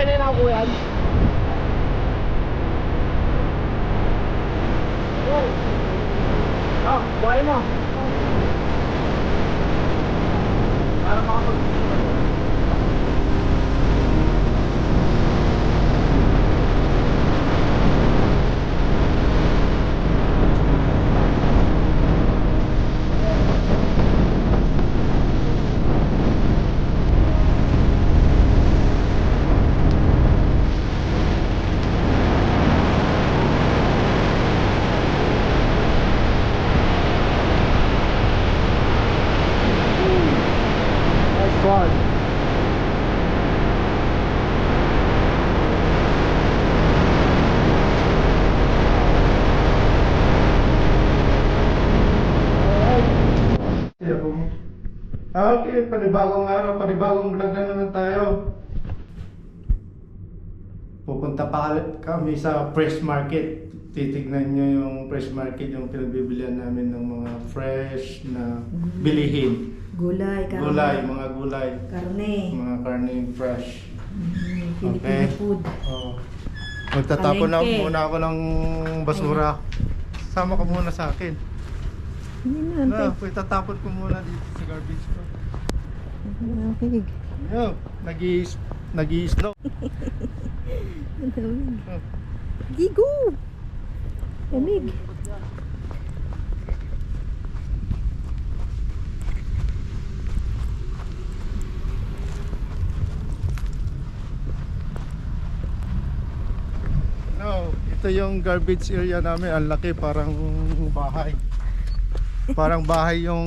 Okay na ako yan. Buhay mo. Para makapag... One. Okay, panibagong araw, panibagong vlog na naman tayo. Pupunta pa kami sa fresh market. Titignan nyo yung fresh market, yung pinagbibilihan namin ng mga fresh na bilihin. Gulay, karne. Gulay, mga gulay. Karne. Mga karne fresh. Filipino Okay. food. Oo. Magtatapon na Palengke. muna ako ng basura. Sama ka muna sa akin. Hindi na, Na, itatapon ko muna dito sa garbage ko. Lamig. Yo, nag-i-snow. Gigo! Lamig. No, ito yung garbage area namin. Ang laki, parang bahay. Parang bahay yung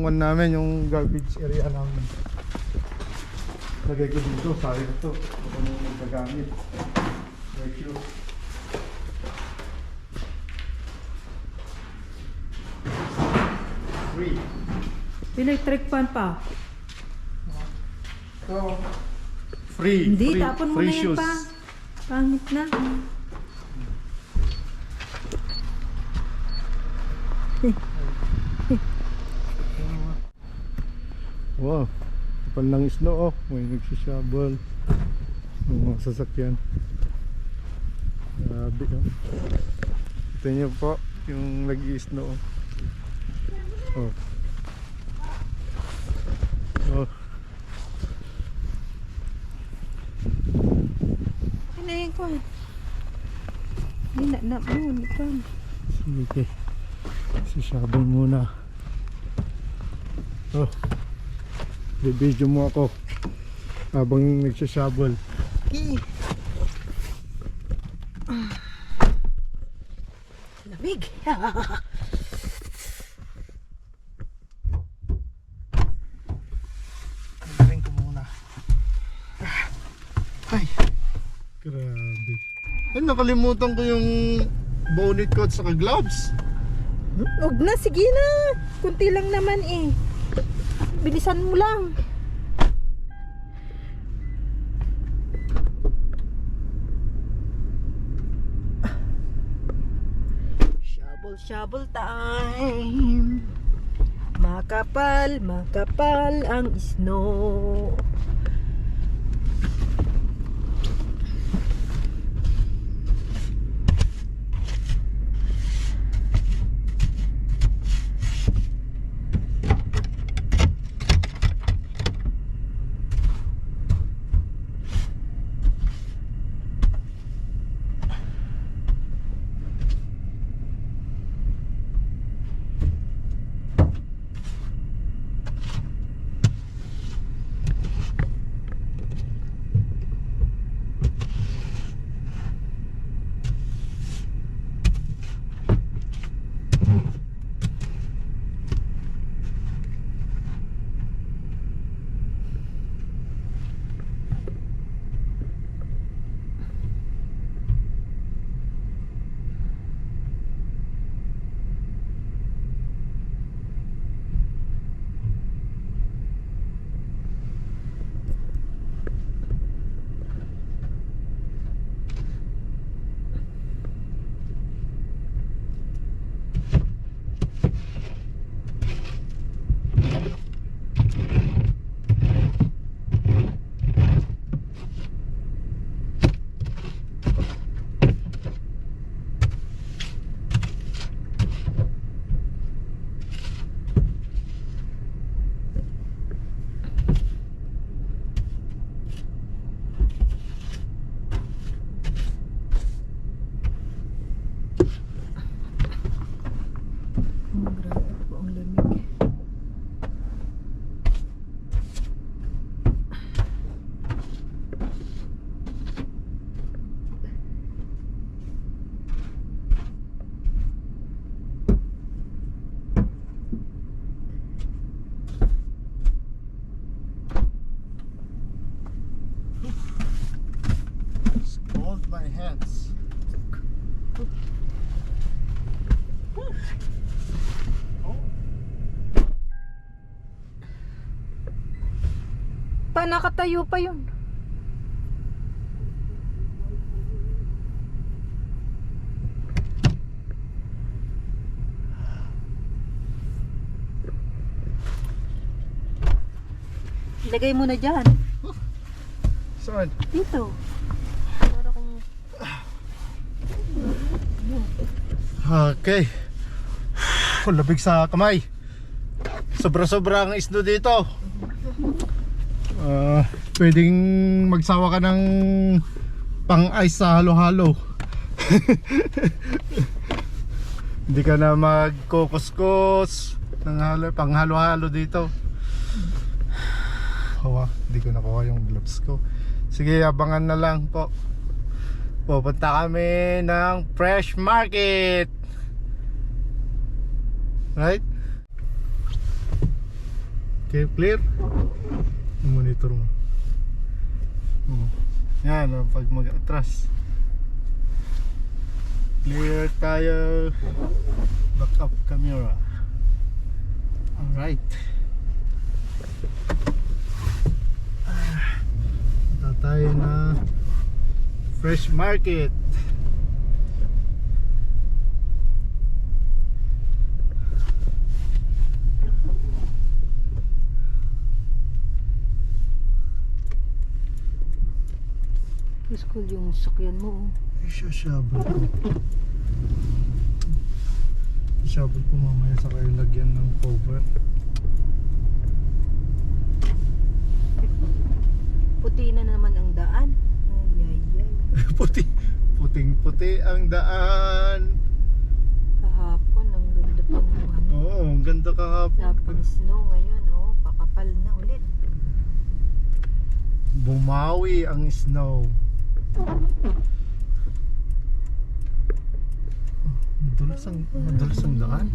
one namin, yung garbage area namin. Lagay ko dito, sayang ito. Ito nung nagkagamit. Thank you. Free. Electric fan pa. So, free. Hindi, free, tapon mo free na yan shoes. pa. Pangit na. Wow, kapal ng snow, oh. May nagsishabol ng mga sasakyan. Grabe, oh. Ito niyo po yung nag-i-snow, oh. Oh. Pinayin ko. Hindi na mo. Sige, sishabol muna. Oh, bibidyo mo ako habang nagsashabol. Lamig. Tingnan ko muna. Ay, grabe. Ay, nakalimutan ko yung bonnet coat sa gloves. Huwag na, sige na. Kunti lang naman eh. Bilisan mo lang. Shovel time. Makapal, makapal ang snow. hands. Pa, nakatayo pa yun. Lagay mo na dyan. Saan? Dito. Para kung... Okay. Labig sa kamay. Sobra-sobra ang isno dito. Pwedeng magsawa ka ng pang-ice sa halo-halo. Hindi ka na magkukuskus ng pang halo-halo dito. Hindi ko nakuha yung gloves ko. Sige, abangan na lang po. Pupunta kami ng Fresh Market. Right? Okay, clear? Yung monitor mo. Yan, pag mag-atras. Clear tayo. Back up camera. Alright. Punta tayo na Fresh Market. School yung sakyan mo. Isasabot ko. Isasabot ko mamaya sa kayo lagyan ng cover. Puti na naman ang daan. Ay. Puting-puti ang daan. Kahapon, ang ganda pa naman. Oo, ang ganda kahapon. Lapang snow ngayon, pakapal na ulit. Bumawi ang snow. Madulas ang daan.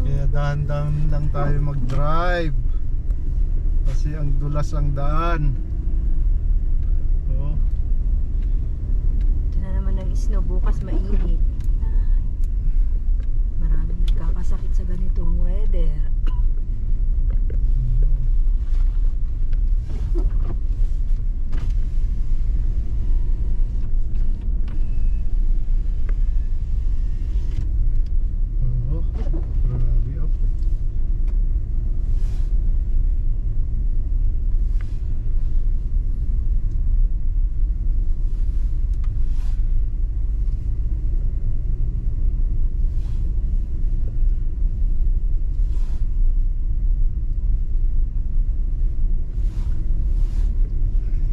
Kaya dahan-dahan lang tayo mag-drive. Kasi ang dulas ang daan. Ito na naman ang snow, bukas mainit. Ay, maraming nagkakasakit sa ganitong weather. Grabe oh.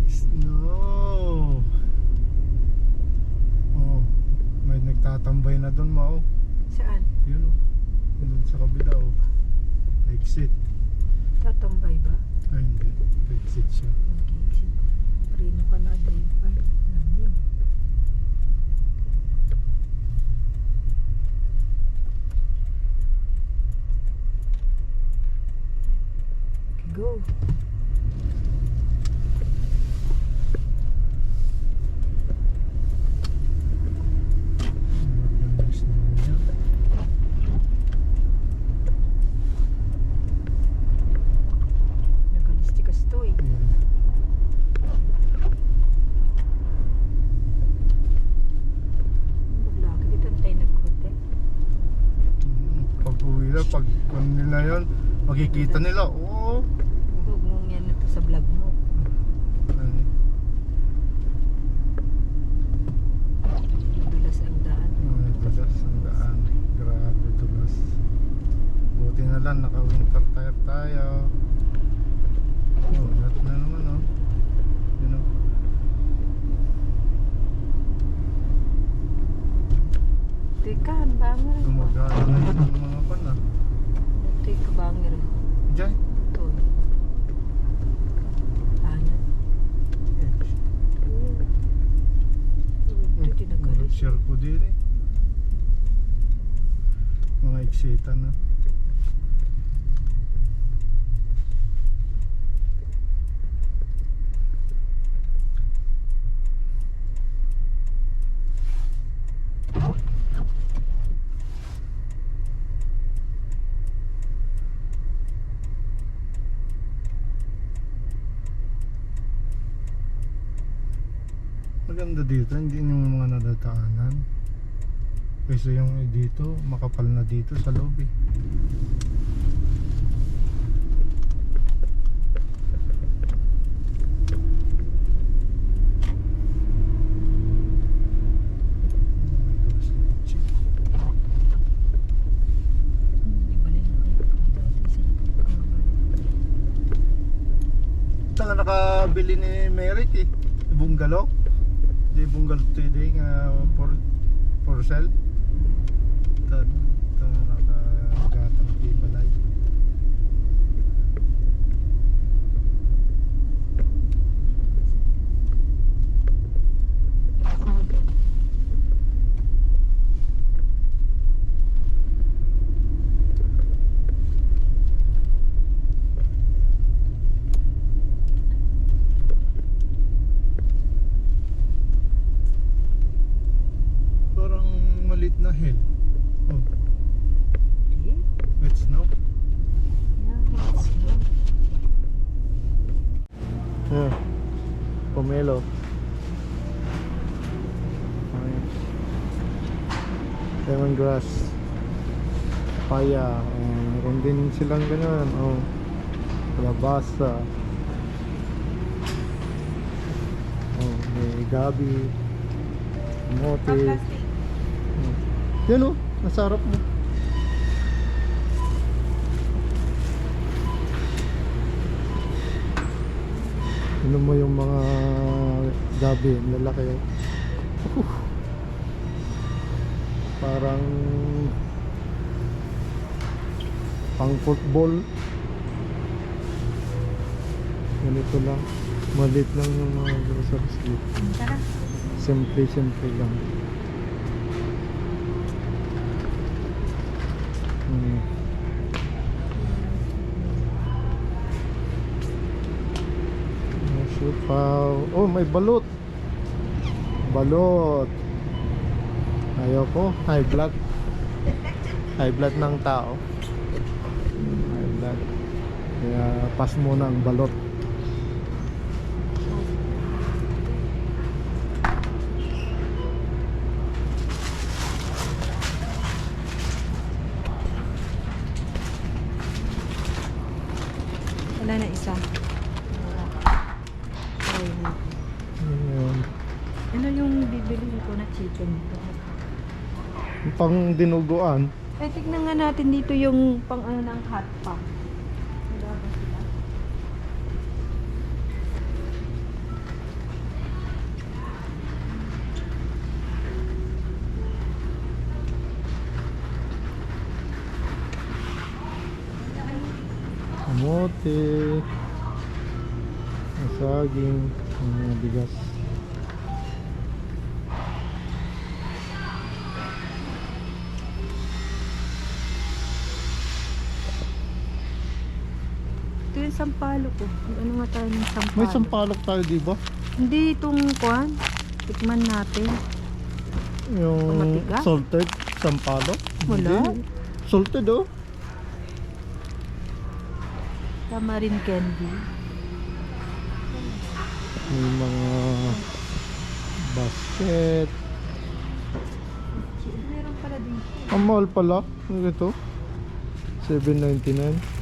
Snow. Oh, may nagtatambay na doon mo. Saan? Yun oh. Doon sa kabila oh. Exit. Tatambay ba? Ay hindi. Exit siya. Okay. Preno ka na day pa. Namin. Go. Nagalistikas to eh. Maglaki dito tayo nag-hotel. Pag uwi na, pag ano nila yun, makikita nila, oh. Huwag mong yan na to sa vlog mo. Madulas ang daan. Dulas ang daan. Grabe dulas. Buti na lang, naka-winter tire tayo. Oh, lahat na naman oh. You know. Teka, ang bangir. Gumagana na yun ang mga pan ah. Teka, bangir. Diyan. Ito. Ano? Ito, tinagalis. Share ko din eh. Mga eksita na. Maganda dito, hindi yung mga nadadaanan. Kasi yung dito, makapal na dito sa loob eh. May balay na kayo. Dito ito sa likod. Ito nga nakabili ni Merrick eh. Bungalow. Di bungalow today nga for sale. Ito nga nakagatang di balay. Parang malit na hill. Oh, Okay. wet snow. Yeah, let's go. Yeah. Pomelo. Ayan. Lemongrass. Papaya. Meron din silang ganyan. Oh. Kalabasa. Oh, may gabi. Mote. Yan oh, nasarap mo. Ano mo yung mga gabi, ang lalaki. Parang pang football. Ganito lang. Malit lang yung mga groceries dito. Tara. Simple lang. Sipaw. Oh, may balot. Balot. Ayoko. High blood. High blood ng tao. High blood. Kaya pass muna ang balot. Wala na isa. Try natin. Ayan. Ano yung bibili ko na chicken? Pang dinuguan. Eh, tignan nga natin dito yung pang ano ng hot pot. Wala ba sila? Kamote. Saging. Ang mga bigas. Ito yung sampalok ko. Ano nga tayo ng sampalok? May sampalok tayo, di ba? Hindi itong kwan. Tikman natin. Yung Matigas? salted sampalok. Wala. Hindi. Salted oh. Tamarind candy. May mga basket. Meron pala dito. Ang mahal pala. Ano ito? $7.99.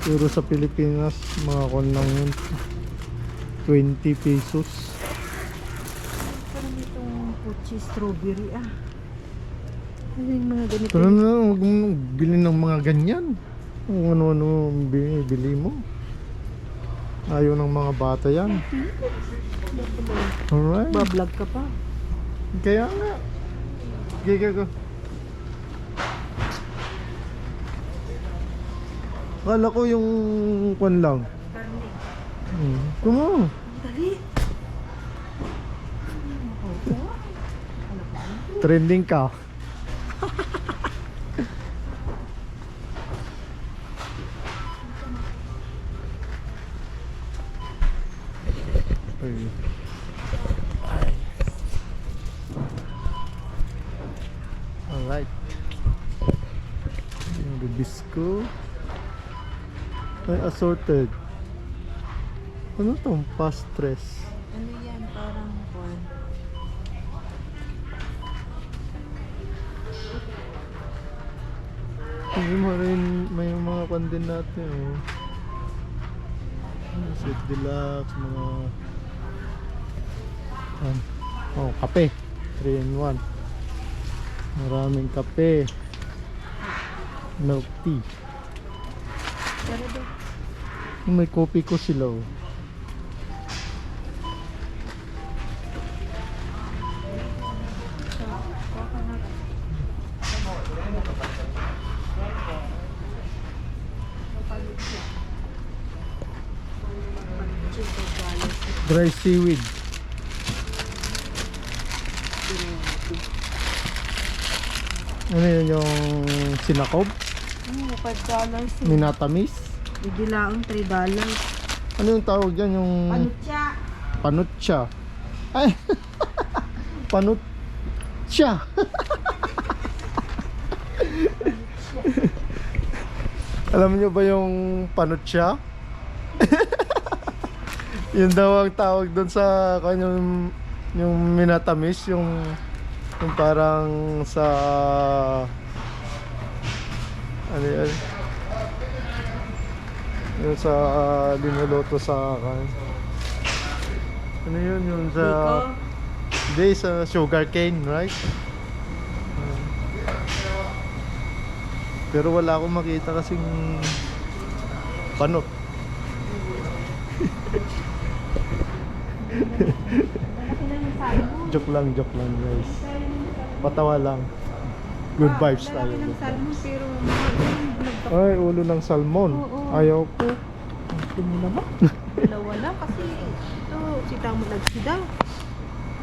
Pero sa Pilipinas, mga kon lang yun. 20 pesos. Parang itong puchi strawberry ah. Ano yung mga ganito? Pero na, huwag mong bilhin ng mga ganyan. Kung ano-ano bili mo. Ayaw ng mga bata yan. Alright. Bablog ka pa. Kaya nga. Giga ko. Akala ko yung kwan lang. Karne. Kumo. Dali. Trending ka. Ay. Ay. Alright. Yung bisco. Ay, assorted. Ano to? Pastres. Ano yan? Parang kwan. May mga kandin natin. Oh. Sweet deluxe, mga oh, kape 3 in 1. Maraming kape, milk tea. Pero do. May kopi ko sila. Oh. Dry seaweed. Ano yun yung sinakob? $5. Minatamis? Bigilaong $3. Ano yung tawag dyan? Yung Panutya. panutya. Ay! Panutya! Alam niyo ba yung panutya? Yun daw ang tawag doon sa kanyang yung minatamis, yung parang sa ano yan, yung sa linuluto sa ano yun, yung sa hindi, sa sugar cane, right? Pero wala akong makita kasing panot. Joke lang guys. Patawa lang. Good vibes tayo. Lalaki ng salmon pero Ay, ulo ng salmon. Oo. Ayaw ko. gusto mo naman. Dalawa lang kasi ito si Tamo nagsida.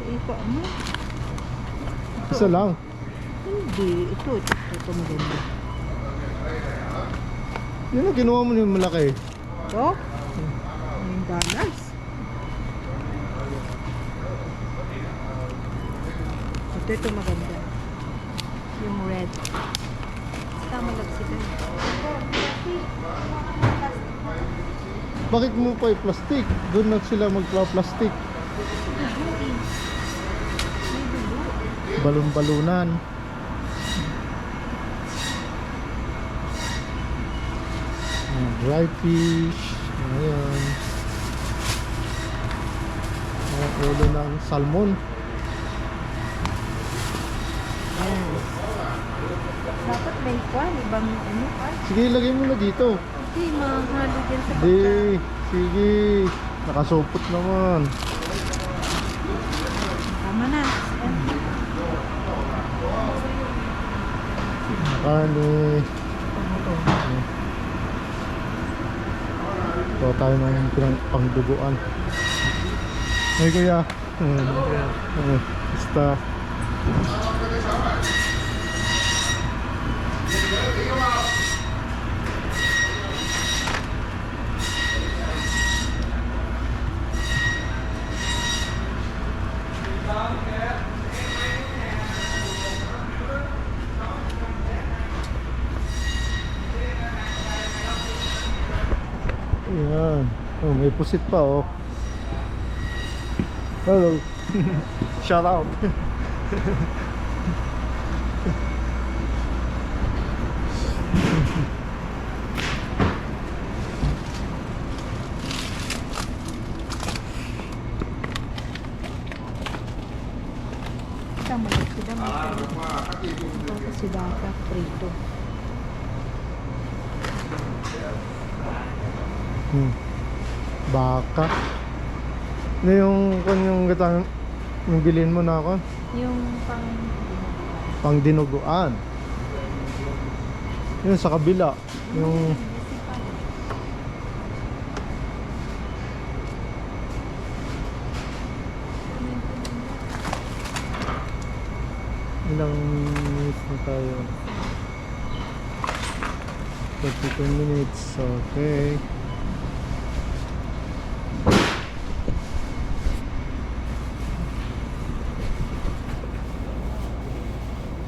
Ito ano? Isa lang. Hindi, ito maganda. Yun ang ginawa mo yung malaki. Ito? $9. Ito maganda. Yung red. Tama lang sila. Bakit mo pa i-plastic? Doon na sila magpa-plastic. Balon-balunan. Dry fish. Ayan. Ulo ng salmon. Dapat may kwan, ibang ano kwan. Sige, ilagay mo na dito. Hindi, mahalo dyan sa Hindi. pagka. Sige. Nakasupot naman. Tama na. Nakani. Ito tayo ng pangduguan. Ay kuya. Basta. Ayan. Oh, may pusit pa oh. Hello. Shout out. Tama lang sila. Ito kasi baka prito. Baka. Ano yung kanyang gatang yung bilhin mo na ako? Yung Pang dinuguan. Yun sa kabila. Yung ilang minutes na tayo? 32 minutes. Okay.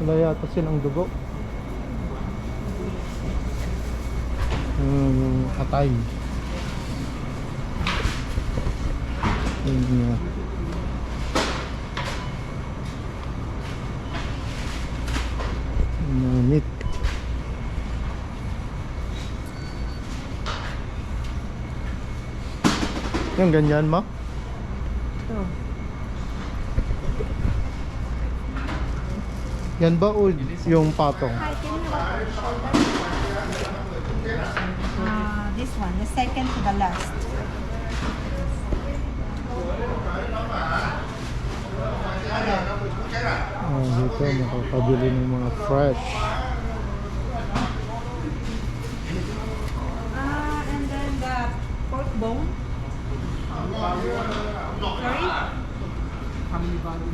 Wala yata silang dugo. Yung atay. Yung, meat. Yung ganyan mo? Oh. Yan ba o yung patong? Hi, can you have this one, the second to the last. Dito makakabili ng mga fresh. And then the pork bone. Sorry? How many bodies?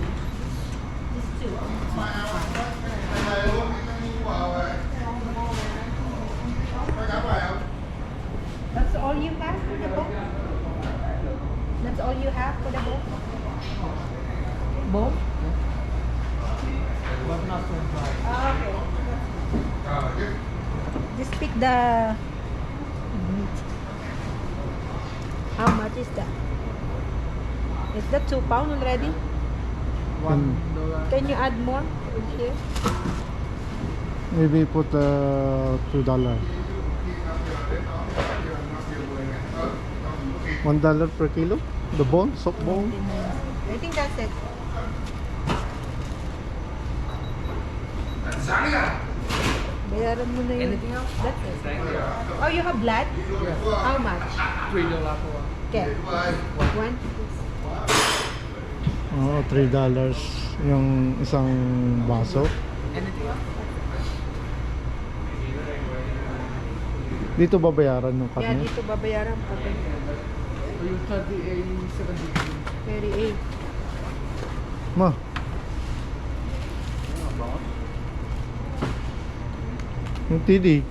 These two. That's all you have for the bone? That's all you have for the bone? Bone? But not so dry. Okay. Just pick the meat. How much is that? Is that £2 already? $1. Can you add more in here? Maybe put $2. $1 per kilo? The bone? Soft bone? I think that's it. Bayaran mo na yun. Anything else? That's it. Oh, you have blood? Yes. How much? $3 for one. Okay. One? Oo, $3 yung isang baso. Anything else? Dito babayaran yung Yeah, karne? dito babayaran po. So you study a 70. 38. Ma, yung TD.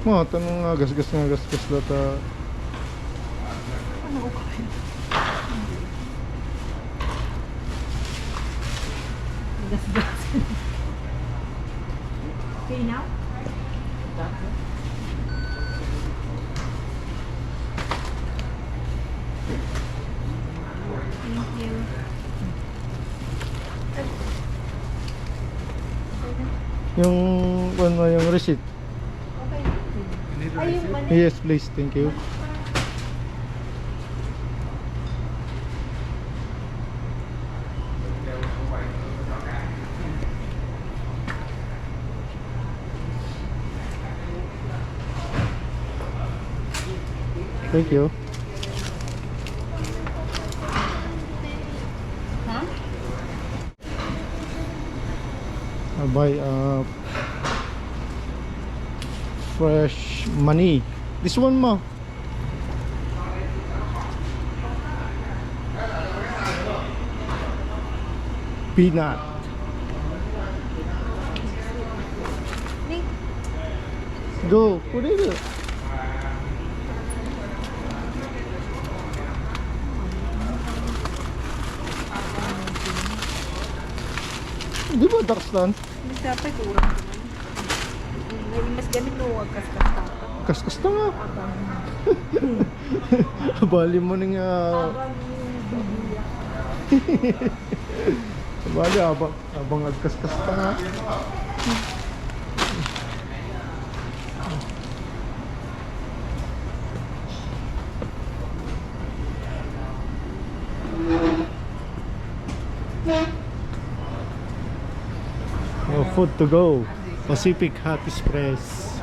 Ma, tanong nga gasgas na ta. Ano ko kayo? Gasgas. Okay now? Thank you. Yung ano yung receipt. Okay. You need a Ay, yung receipt? mani. Yes, please. Thank you. Thank you. Huh? I'll buy fresh money. This one ma. Peanut. Ning. Go. Put it. Di ba Daxlan? Mas dapat kurang naman. Ngayon mas ganit mo huwag kas-kas-tapat. Kaskas na nga. Abang. Bali mo nang Abang bibiyak. bali abang agkaskas pa nga. Oh, food to go. Pacific Hot Express.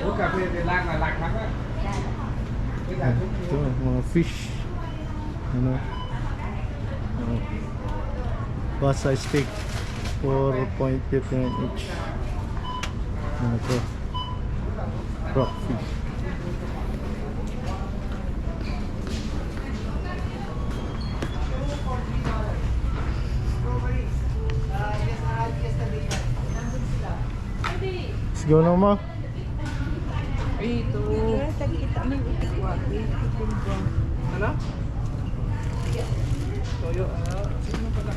Uống cà phê Việt Nam là lạc lắm á. Ito, mga fish. Ano? Oh. Basa steak 4.59 each. Ano to? Rockfish. Let's go na ma. Ito. Kaya tagkita mo yung itigwag. Ano? Toyo. Sino pala?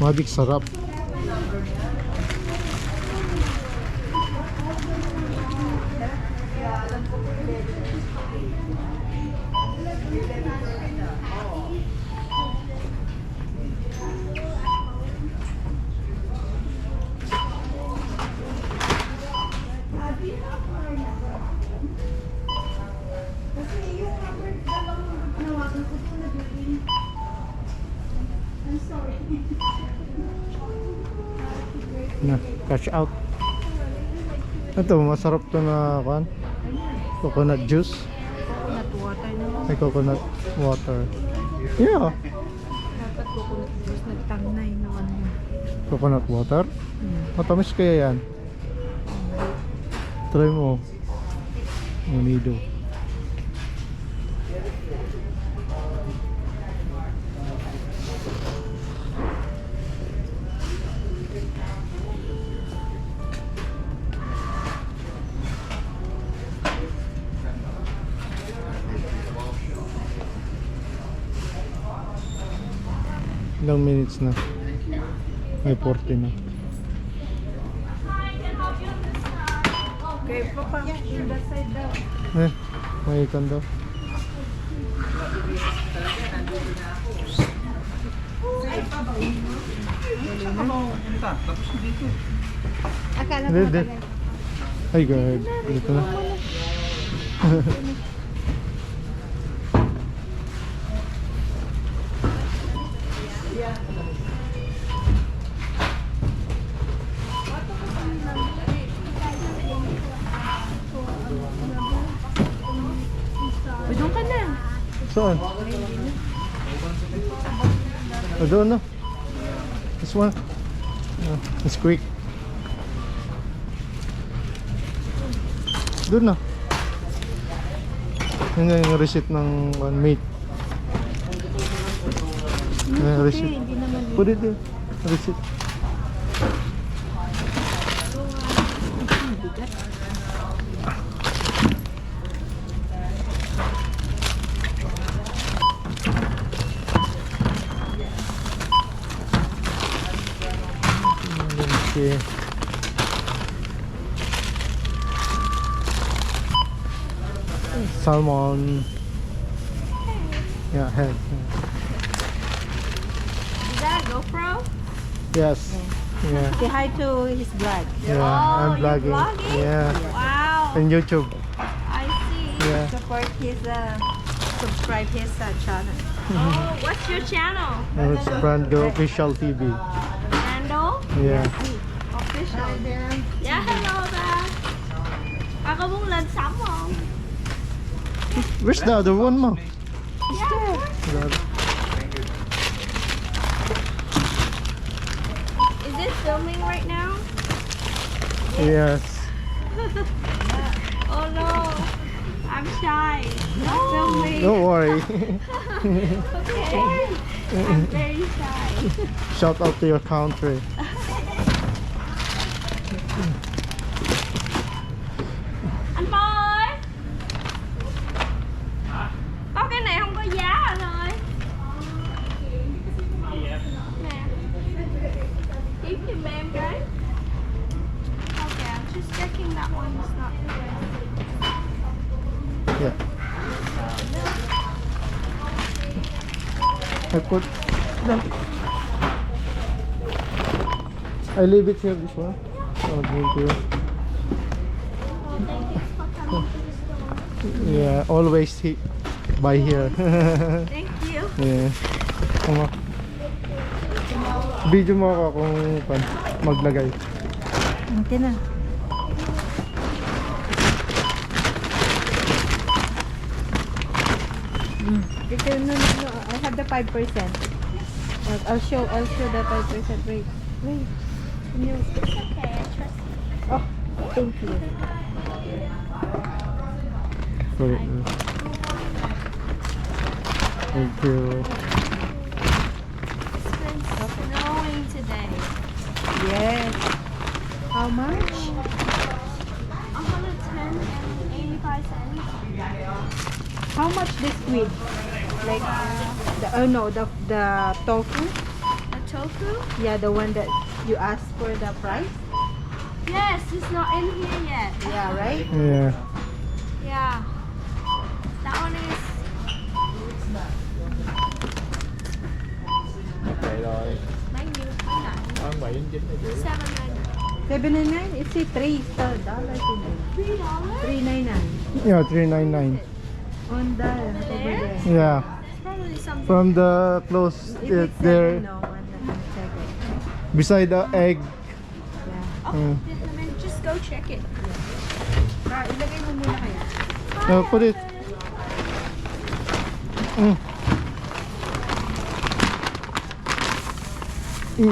Madik sarap. Na, cash out. Ito, masarap to na kan. Coconut juice. Coconut water naman. May coconut water. Yeah. Dapat coconut juice nagtangnay naman mo. Coconut water. Matamis kaya yan. Try mo. Unido. Ilang minutes na? May 40 na. Okay, papa, in that side daw. May ikan daw. Akala ko Hindi. matagal. Ay, God. Dito na. Uy, doon ka na. Saan? Doon na. This one. It's quick. Doon na. Yan yung receipt ng mate. Yan, receipt. Hindi naman yun. Put it there. Receipt. Okay. Salmon. Yeah, head. Is that a GoPro? Yes. Yeah. Say hi to his vlog. Yeah. I'm you're vlogging. vlogging? Yeah. Wow. On YouTube. I see. Yeah. Support his, subscribe his channel. Oh, what's your channel? It's Brando Official TV. Brando? Yeah. Official. Yeah, hello there. Ako mong lansam mo. Where's the other one, Mom? Yeah. Is it filming right now? Yes. Oh no. I'm shy. Not filming. Don't worry. Okay. I'm very shy. Shout out to your country. Anh Boy. Có cái này không có giá rồi. Nè. Kiếm giùm em cái. Okay, I'm just checking that one is not Yeah. I put them. I leave it here, this one. Oh, thank you. Yeah, always buy here. Thank you. Yeah. Tama. Video mo ako kung maglagay. Okay na. Because no, I have the 5%. I'll show the 5% rate. Wait. Can you? It's okay. I trust you. Oh, thank you. Sorry. Thank you. It's been snowing today. Yes. How much? 110 and 85 cents. How much this squid? Like the tofu? A tofu? Yeah, the one that you asked for the price. Yes, it's not in here yet. Yeah, right? Yeah. Yeah. That one is. Vậy rồi. Bao nhiêu? Mấy nặng? Hơn 7 đến 9 là dữ. $7.99. $7.99. It's $3. $3? $3.99 Yeah, 399. on the over there. Yeah. It's probably something. From the close If it's there no one that can check it. beside the egg. Yeah. Mm. Then just go check it. Ilagay mo muna kaya. Put it.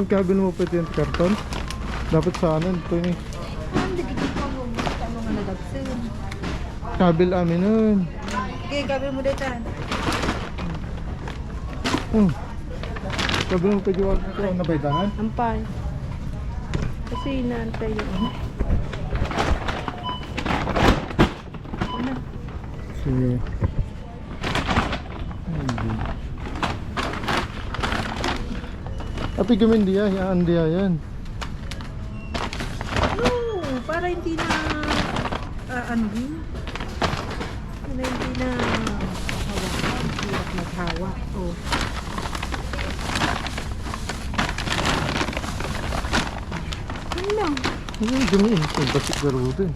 Kabin mo pa ito yung karton. Dapat sa amin ito eh. Hindi ko mo mga nagagsin. Kabil amin nun. Okay, gabi mo dito. Kabil mo pa yung nabaitangan. Ampay. Kasi inaantay yung Sige. Api gamin dia, yan dia yan. No, para hindi na ano din? Para hindi na hawakan, hirap maghawak. Oh. Ano lang? Gamin, ang basik garudo eh.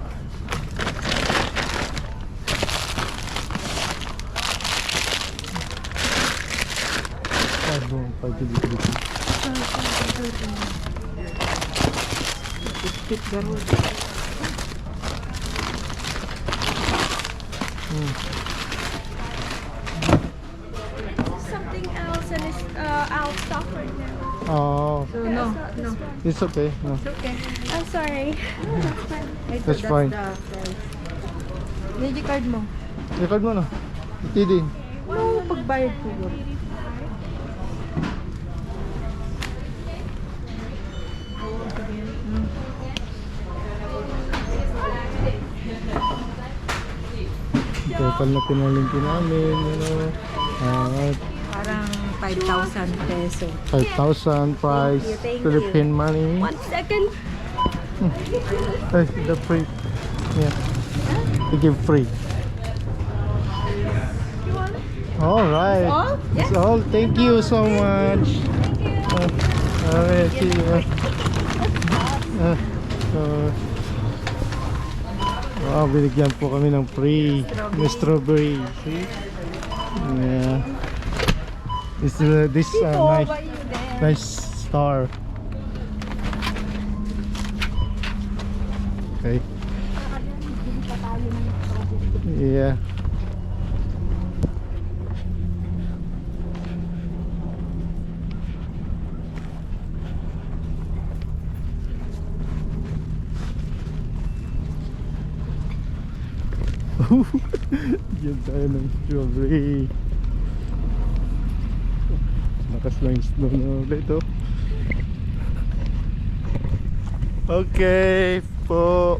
Ano, pagkili-kili. Biskit garod. Something else and it's out of stock right now. Oh, So no, Not this no. one. it's okay. No. It's okay. I'm sorry. That's fine. Ito, That's fine. the price. Niji card mo. Record mo na. Itidin. No, pagbayad ko yun. Total na pinalingki namin, at Parang 5,000 peso. 5,000 price, Thank you. Philippine money. 1 second. Ay, the free. Yeah. They give free. You want it? Alright. all? That's all. Thank you so much. Alright, see you. Wow, binigyan po kami ng free strawberry. See? Yeah. This nice, nice star. Okay. Yeah. Yan tayo ng strawberry. Lakas lang yung snow na ulit oh. Okay po.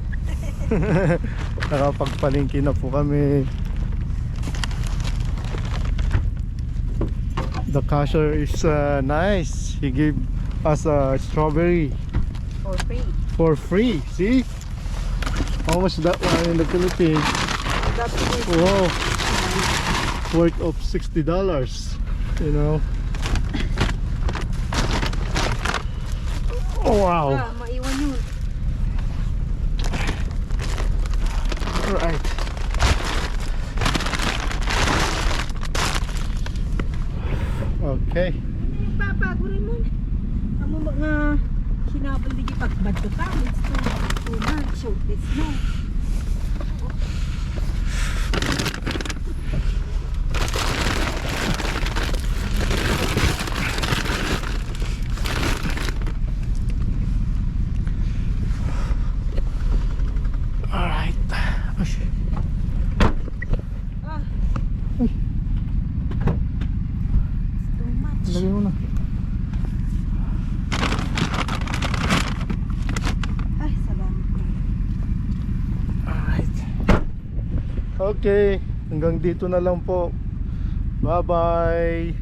Nakapagpalingki na po kami. The cashier is nice. He gave us a strawberry For free. for free. See? How much that one in the Philippines? That's it. Wow, worth of $60, you know. Oh wow. Maiwan yun. Right. Okay. Papa, gurin mo. Amo mga sinabal di pagbad ko ka. It's too much. So, it's no. Alright. Ah. It's too much. Lagay mo na. Ay, salamat ka. Alright. Okay. Hanggang dito na lang po. Bye bye.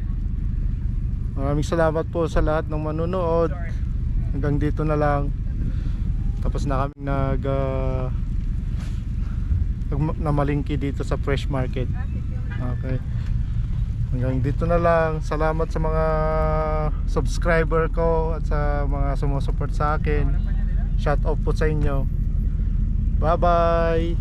Maraming salamat po sa lahat ng manonood. Hanggang dito na lang. Tapos na kami namalingki dito sa fresh market. Okay. Hanggang dito na lang. Salamat sa mga subscriber ko at sa mga sumusupport sa akin. Shout out po sa inyo. Bye bye.